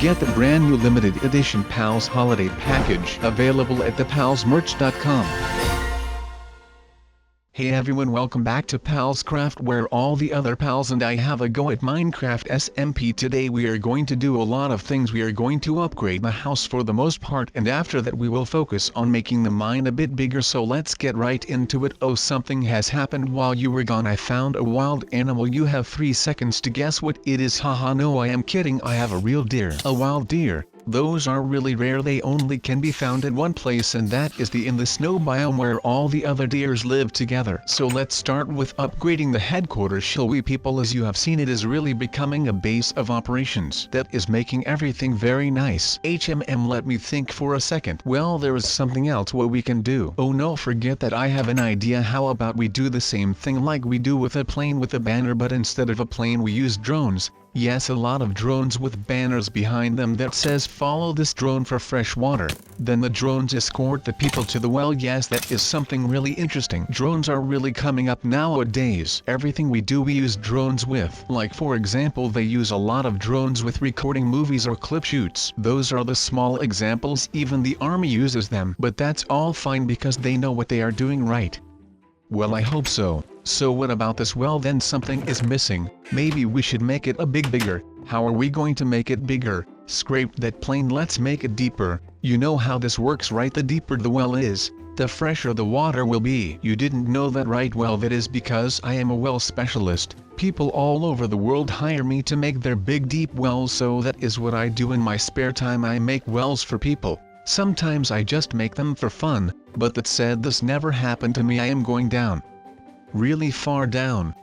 get the brand new limited edition PALS holiday package available at thepalsmerch.com. Hey everyone, welcome back to PalsCraft, where all the other pals and I have a go at Minecraft SMP. Today we are going to do a lot of things. We are going to upgrade the house for the most part, and after that we will focus on making the mine a bit bigger. So let's get right into it. Oh, something has happened while you were gone. I found a wild animal. You have 3 seconds to guess what it is. Haha, no, I am kidding. I have a real deer. A wild deer. Those are really rare. They only can be found at one place, and that is in the snow biome where all the other deers live together. So let's start with upgrading the headquarters, shall we people? As you have seen, it is really becoming a base of operations that is making everything very nice. Let me think for a second. Well, there is something else what we can do. Oh no, forget that. I have an idea. How about we do the same thing like we do with a plane with a banner, but instead of a plane we use drones. Yes, a lot of drones with banners behind them that says follow this drone for fresh water. Then the drones escort the people to the well. Yes, that is something really interesting. Drones are really coming up nowadays. Everything we do we use drones with. Like for example, they use a lot of drones with recording movies or clip shoots. Those are the small examples. Even the army uses them. But that's all fine because they know what they are doing, right? Well, I hope so. So what about this? Well, then something is missing. Maybe we should make it a bit bigger. How are we going to make it bigger? Scrape that plane. Let's make it deeper. You know how this works, right? The deeper the well is, the fresher the water will be. You didn't know that, right? Well, that is because I am a well specialist. People all over the world hire me to make their big deep wells, so that is what I do in my spare time. I make wells for people. Sometimes I just make them for fun, but that said, this never happened to me. I am going down. Really far down.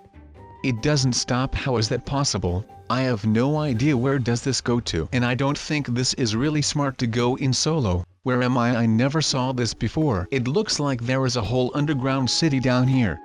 It doesn't stop. How is that possible? I have no idea. Where does this go to? And I don't think this is really smart to go in solo. Where am I? I never saw this before. It looks like there is a whole underground city down here.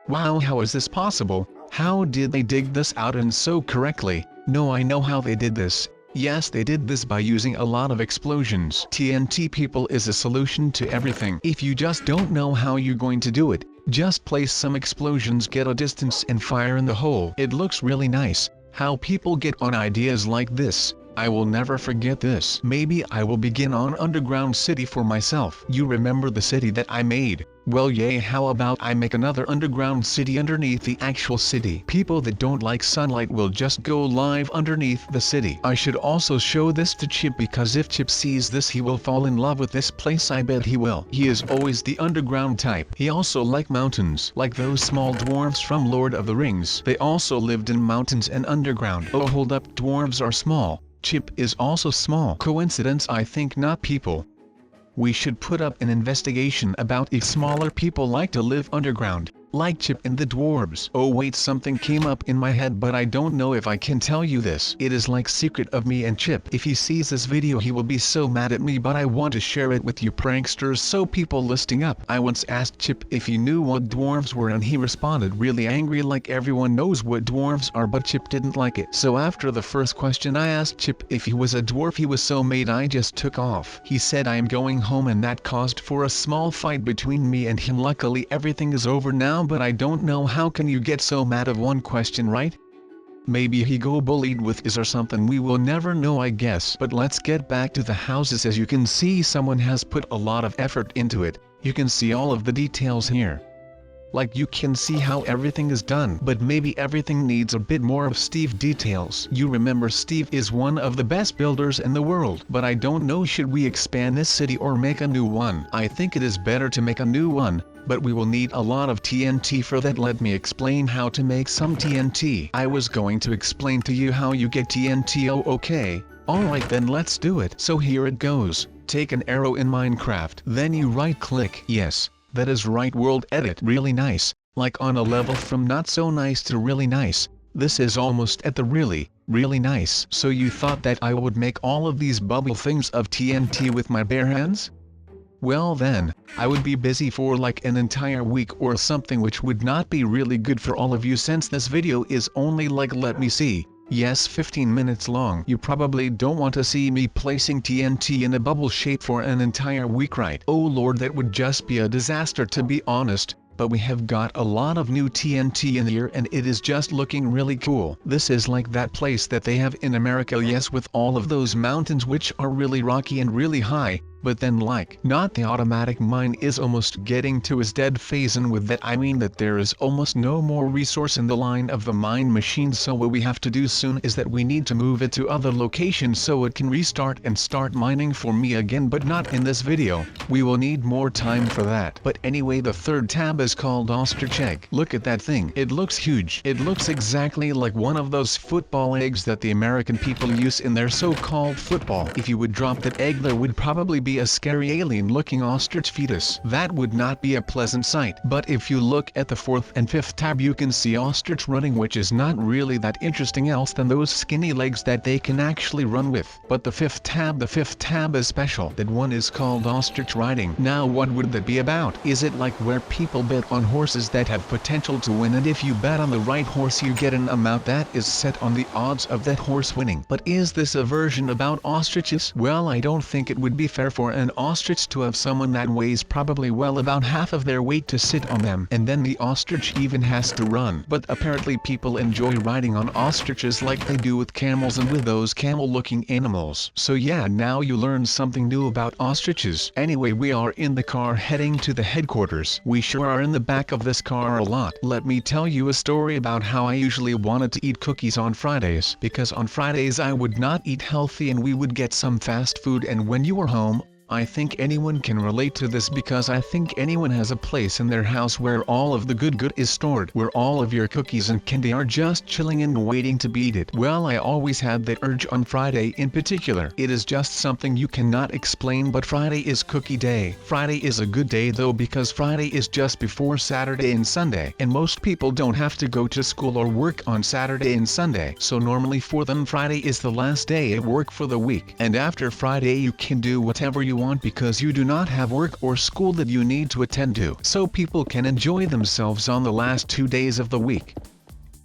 Wow, how is this possible? How did they dig this out and so correctly? No, I know how they did this. Yes, they did this by using a lot of explosions. TNT, people, is a solution to everything. If you just don't know how you're going to do it, just place some explosions, get a distance and fire in the hole. It looks really nice. How people get on ideas like this. I will never forget this. Maybe I will begin on underground city for myself. You remember the city that I made? Well, yay, how about I make another underground city underneath the actual city? People that don't like sunlight will just go live underneath the city. I should also show this to Chip, because if Chip sees this he will fall in love with this place. I bet he will. He is always the underground type. He also like mountains, like those small dwarves from Lord of the Rings. They also lived in mountains and underground. Oh, hold up, dwarves are small. Chip is also small. Coincidence? I think not, people. We should put up an investigation about if smaller people like to live underground, like Chip and the dwarves. Oh wait, something came up in my head, but I don't know if I can tell you this. It is like secret of me and Chip. If he sees this video he will be so mad at me, but I want to share it with you pranksters. So people listening up, I once asked Chip if he knew what dwarves were, and he responded really angry like everyone knows what dwarves are, but Chip didn't like it. So after the first question I asked Chip if he was a dwarf, he was so mad I just took off. He said I am going home, and that caused for a small fight between me and him. Luckily everything is over now, but I don't know how can you get so mad of one question, right? Maybe he go bullied with is or something. We will never know, I guess. But let's get back to the houses. As you can see, someone has put a lot of effort into it. You can see all of the details here. Like you can see how everything is done, but maybe everything needs a bit more of Steve details. You remember Steve is one of the best builders in the world. But I don't know, should we expand this city or make a new one? I think it is better to make a new one, but we will need a lot of TNT for that. Let me explain how to make some TNT. I was going to explain to you how you get TNT. Oh, okay. Alright, then let's do it. So here it goes. Take an arrow in Minecraft, then you right click. Yes. That is right, world edit. Really nice, like on a level from not so nice to really nice. This is almost at the really nice. So you thought that I would make all of these bubble things of TNT with my bare hands? Well then, I would be busy for like an entire week or something, which would not be really good for all of you, since this video is only like, let me see, yes, 15 minutes long. You probably don't want to see me placing TNT in a bubble shape for an entire week, right? Oh lord, that would just be a disaster, to be honest. but we have got a lot of new TNT in here and it is just looking really cool. This is like that place that they have in America, yes, with all of those mountains which are really rocky and really high. But then not the automatic mine is almost getting to its dead phase, and with that I mean that there is almost no more resource in the line of the mine machine, so what we have to do soon is that we need to move it to other locations so it can restart and start mining for me again, but not in this video. We will need more time for that. But anyway, the third tab is called ostrich egg. Look at that thing. It looks huge. It looks exactly like one of those football eggs that the American people use in their so-called football. If you would drop that egg, there would probably be a scary alien-looking ostrich fetus. That would not be a pleasant sight. But if you look at the fourth and fifth tab, you can see ostrich running, which is not really that interesting else than those skinny legs that they can actually run with. But the fifth tab is special. That one is called ostrich riding. Now what would that be about? Is it like where people bet on horses that have potential to win, and if you bet on the right horse you get an amount that is set on the odds of that horse winning? But is this a version about ostriches? Well, I don't think it would be fair for an ostrich to have someone that weighs probably well about half of their weight to sit on them, and then the ostrich even has to run. But apparently people enjoy riding on ostriches like they do with camels and with those camel-looking animals. So yeah, now you learned something new about ostriches. Anyway, we are in the car heading to the headquarters. We sure are in the back of this car a lot. Let me tell you a story about how I usually wanted to eat cookies on Fridays, because on Fridays I would not eat healthy and we would get some fast food, and when you were home, I think anyone can relate to this, because I think anyone has a place in their house where all of the good is stored, where all of your cookies and candy are just chilling and waiting to be eaten. Well, I always had that urge on Friday in particular. It is just something you cannot explain, but Friday is cookie day. Friday is a good day though, because Friday is just before Saturday and Sunday, and most people don't have to go to school or work on Saturday and Sunday, so normally for them Friday is the last day at work for the week, and after Friday you can do whatever you want because you do not have work or school that you need to attend to, so people can enjoy themselves on the last 2 days of the week.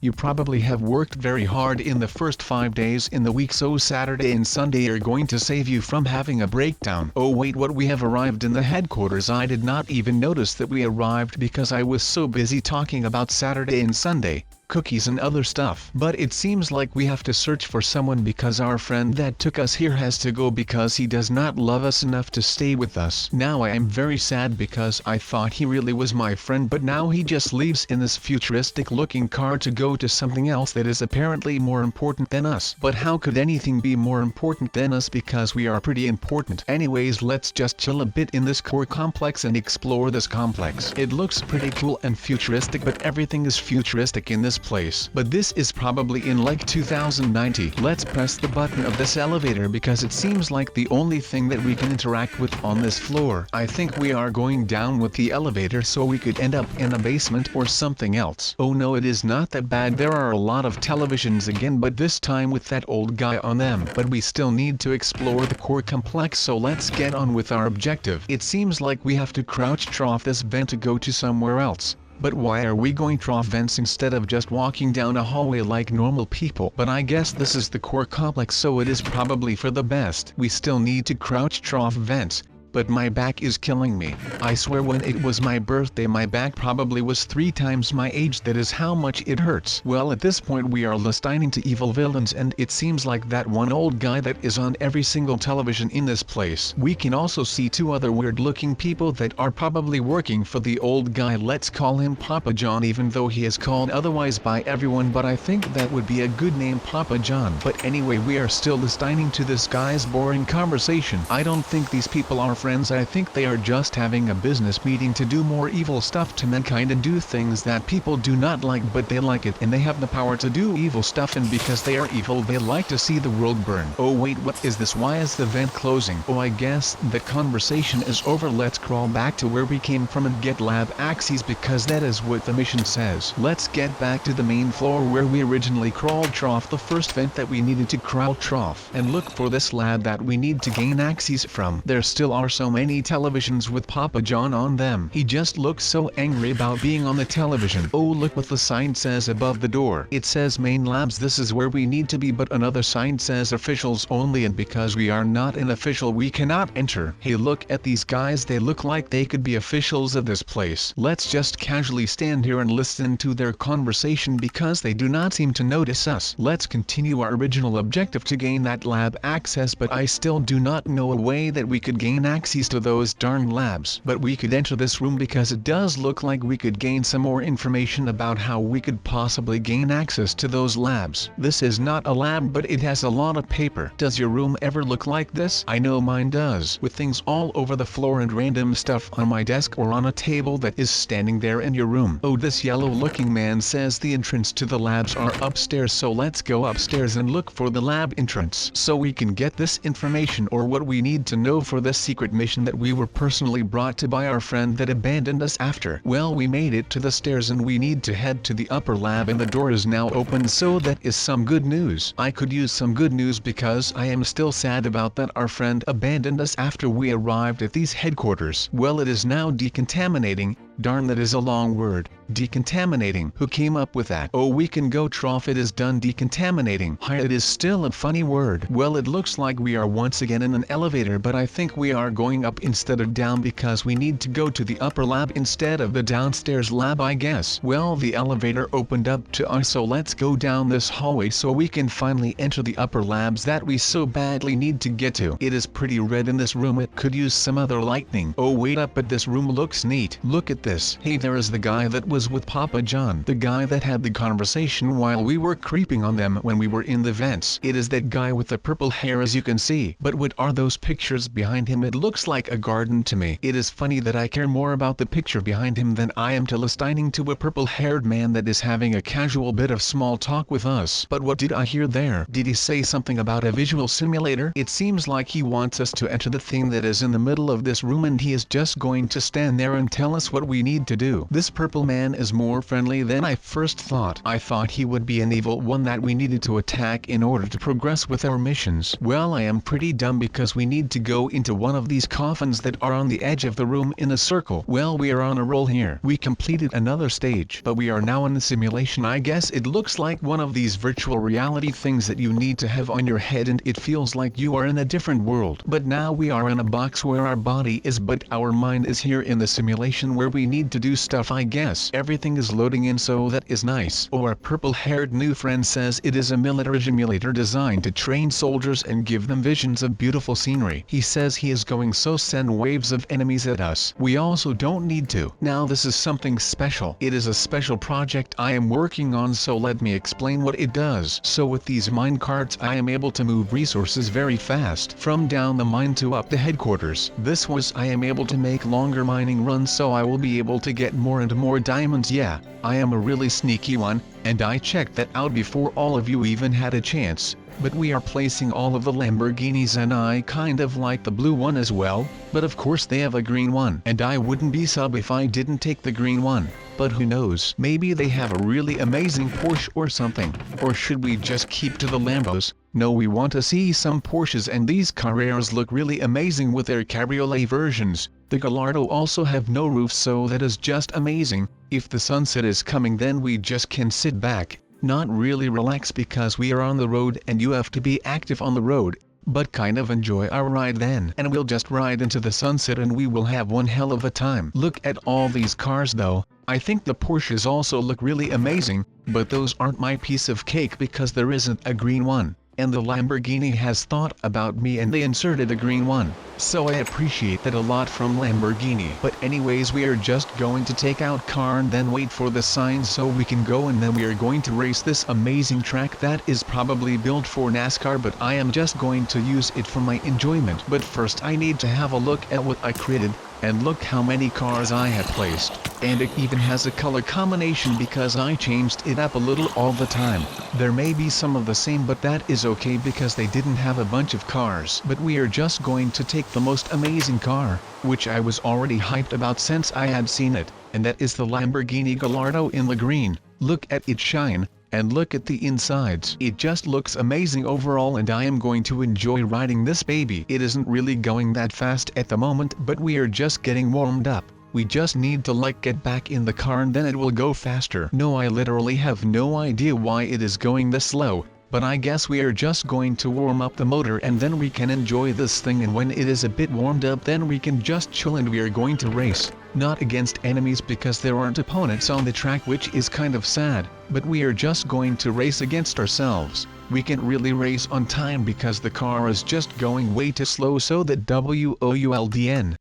You probably have worked very hard in the first 5 days in the week, so Saturday and Sunday are going to save you from having a breakdown. Oh wait, what, we have arrived in the headquarters. I did not even notice that we arrived because I was so busy talking about Saturday and Sunday, cookies and other stuff. But it seems like we have to search for someone because our friend that took us here has to go because he does not love us enough to stay with us. Now I am very sad because I thought he really was my friend, but now he just leaves in this futuristic looking car to go to something else that is apparently more important than us. But how could anything be more important than us, because we are pretty important? Anyways, let's just chill a bit in this core complex and explore this complex. It looks pretty cool and futuristic, but everything is futuristic in this place. But this is probably in like 2090. Let's press the button of this elevator because it seems like the only thing that we can interact with on this floor. I think we are going down with the elevator, so we could end up in a basement or something else. Oh no, it is not that bad. There are a lot of televisions again, but this time with that old guy on them. But we still need to explore the core complex, so let's get on with our objective. It seems like we have to crouch trough this vent to go to somewhere else. But why are we going trough vents instead of just walking down a hallway like normal people? But I guess this is the core complex, so it is probably for the best. We still need to crouch trough vents. But my back is killing me. I swear when it was my birthday my back probably was 3 times my age. That is how much it hurts. Well, at this point we are listening to evil villains, and it seems like that one old guy that is on every single television in this place. We can also see 2 other weird looking people that are probably working for the old guy. Let's call him Papa John, even though he is called otherwise by everyone, but I think that would be a good name, Papa John. But anyway, we are still listening to this guy's boring conversation. I don't think these people are friends. I think they are just having a business meeting to do more evil stuff to mankind and do things that people do not like, but they like it and they have the power to do evil stuff, and because they are evil they like to see the world burn. Oh wait, what is this? Why is the vent closing? Oh, I guess the conversation is over. Let's crawl back to where we came from and get lab access, because that is what the mission says. Let's get back to the main floor where we originally crawled trough the first vent that we needed to crawl trough, and look for this lab that we need to gain access from. There still are so many televisions with Papa John on them. He just looks so angry about being on the television. Oh, look what the sign says above the door. It says main labs. This is where we need to be, but another sign says officials only, and because we are not an official we cannot enter. Hey, look at these guys, they look like they could be officials of this place. Let's just casually stand here and listen to their conversation because they do not seem to notice us. Let's continue our original objective to gain that lab access, but I still do not know a way that we could gain access to those darn labs. But we could enter this room because it does look like we could gain some more information about how we could possibly gain access to those labs. This is not a lab, but it has a lot of paper. Does your room ever look like this? I know mine does, with things all over the floor and random stuff on my desk or on a table that is standing there in your room. Oh, this yellow looking man says the entrance to the labs are upstairs, so let's go upstairs and look for the lab entrance so we can get this information or what we need to know for this secret mission that we were personally brought to by our friend that abandoned us after. Well, we made it to the stairs and we need to head to the upper lab, and the door is now open, so that is some good news. I could use some good news because I am still sad about that our friend abandoned us after we arrived at these headquarters. Well, it is now decontaminating. Darn, that is a long word. Decontaminating. Who came up with that? Oh, we can go trough. It is done decontaminating. Hi, it is still a funny word. Well, it looks like we are once again in an elevator, but I think we are going up instead of down because we need to go to the upper lab instead of the downstairs lab, I guess. Well, the elevator opened up to us, so let's go down this hallway so we can finally enter the upper labs that we so badly need to get to. It is pretty red in this room. It could use some other lighting. Oh, wait up, but this room looks neat. Look at this. Hey, there is the guy that was with Papa John, the guy that had the conversation while we were creeping on them when we were in the vents. It is that guy with the purple hair, as you can see. But what are those pictures behind him? It looks like a garden to me. It is funny that I care more about the picture behind him than I am to listening to a purple-haired man that is having a casual bit of small talk with us. But what did I hear there? Did he say something about a visual simulator? It seems like he wants us to enter the thing that is in the middle of this room, and he is just going to stand there and tell us what we need to do. This purple man is more friendly than I first thought. I thought he would be an evil one that we needed to attack in order to progress with our missions. Well, I am pretty dumb because we need to go into one of these coffins that are on the edge of the room in a circle. Well, we are on a roll here. We completed another stage, but we are now in the simulation. I guess it looks like one of these virtual reality things that you need to have on your head, and it feels like you are in a different world. But now we are in a box where our body is, but our mind is here in the simulation where we need to do stuff. I guess everything is loading in, so that is nice. Oh, our purple-haired new friend says it is a military simulator designed to train soldiers and give them visions of beautiful scenery. He says he is going so send waves of enemies at us. We also don't need to. Now this is something special. It is a special project I am working on, so let me explain what it does. So with these mine carts I am able to move resources very fast from down the mine to up the headquarters. This was I am able to make longer mining runs, so I will be able to get more and more diamonds. Yeah, I am a really sneaky one, and I checked that out before all of you even had a chance. But we are placing all of the Lamborghinis, and I kind of like the blue one as well, but of course they have a green one, and I wouldn't be sub if I didn't take the green one. But who knows, maybe they have a really amazing Porsche or something. Or should we just keep to the Lambos? No, we want to see some Porsches, and these Carreras look really amazing with their cabriolet versions. The Gallardo also have no roof, so that is just amazing. If the sunset is coming, then we just can sit back, not really relax because we are on the road and you have to be active on the road, but kind of enjoy our ride then. And we'll just ride into the sunset and we will have one hell of a time. Look at all these cars though. I think the Porsches also look really amazing, but those aren't my piece of cake because there isn't a green one. And the Lamborghini has thought about me and they inserted a green one. So I appreciate that a lot from Lamborghini. But anyways, we are just going to take out car and then wait for the signs so we can go, and then we are going to race this amazing track that is probably built for NASCAR, but I am just going to use it for my enjoyment. But first I need to have a look at what I created. And look how many cars I have placed. And it even has a color combination because I changed it up a little all the time. There may be some of the same, but that is okay because they didn't have a bunch of cars. But we are just going to take the most amazing car, which I was already hyped about since I had seen it, and that is the Lamborghini Gallardo in the green. Look at it shine. and look at the insides. It just looks amazing overall, and I am going to enjoy riding this baby. It isn't really going that fast at the moment, but we are just getting warmed up. We just need to get back in the car and then it will go faster. No, I literally have no idea why it is going this slow, but I guess we are just going to warm up the motor and then we can enjoy this thing, and when it is a bit warmed up then we can just chill and we are going to race. Not against enemies because there aren't opponents on the track, which is kind of sad, but we are just going to race against ourselves. We can't really race on time because the car is just going way too slow, so that WOULDN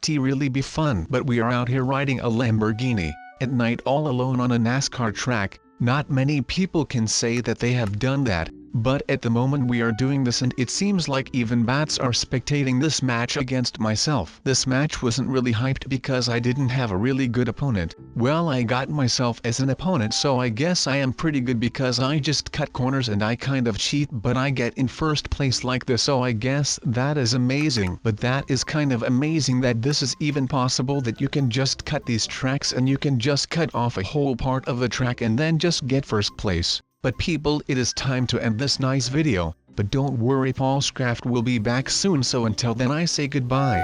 really be fun. But we are out here riding a Lamborghini, at night all alone on a NASCAR track. Not many people can say that they have done that, but at the moment we are doing this, and it seems like even bats are spectating this match against myself. This match wasn't really hyped because I didn't have a really good opponent. Well, I got myself as an opponent, so I guess I am pretty good because I just cut corners and I kind of cheat, but I get in first place like this, so I guess that is amazing. But that is kind of amazing that this is even possible, that you can just cut these tracks and you can just cut off a whole part of the track and then just get first place. But people, it is time to end this nice video, but don't worry, PalsCraft will be back soon, so until then I say goodbye.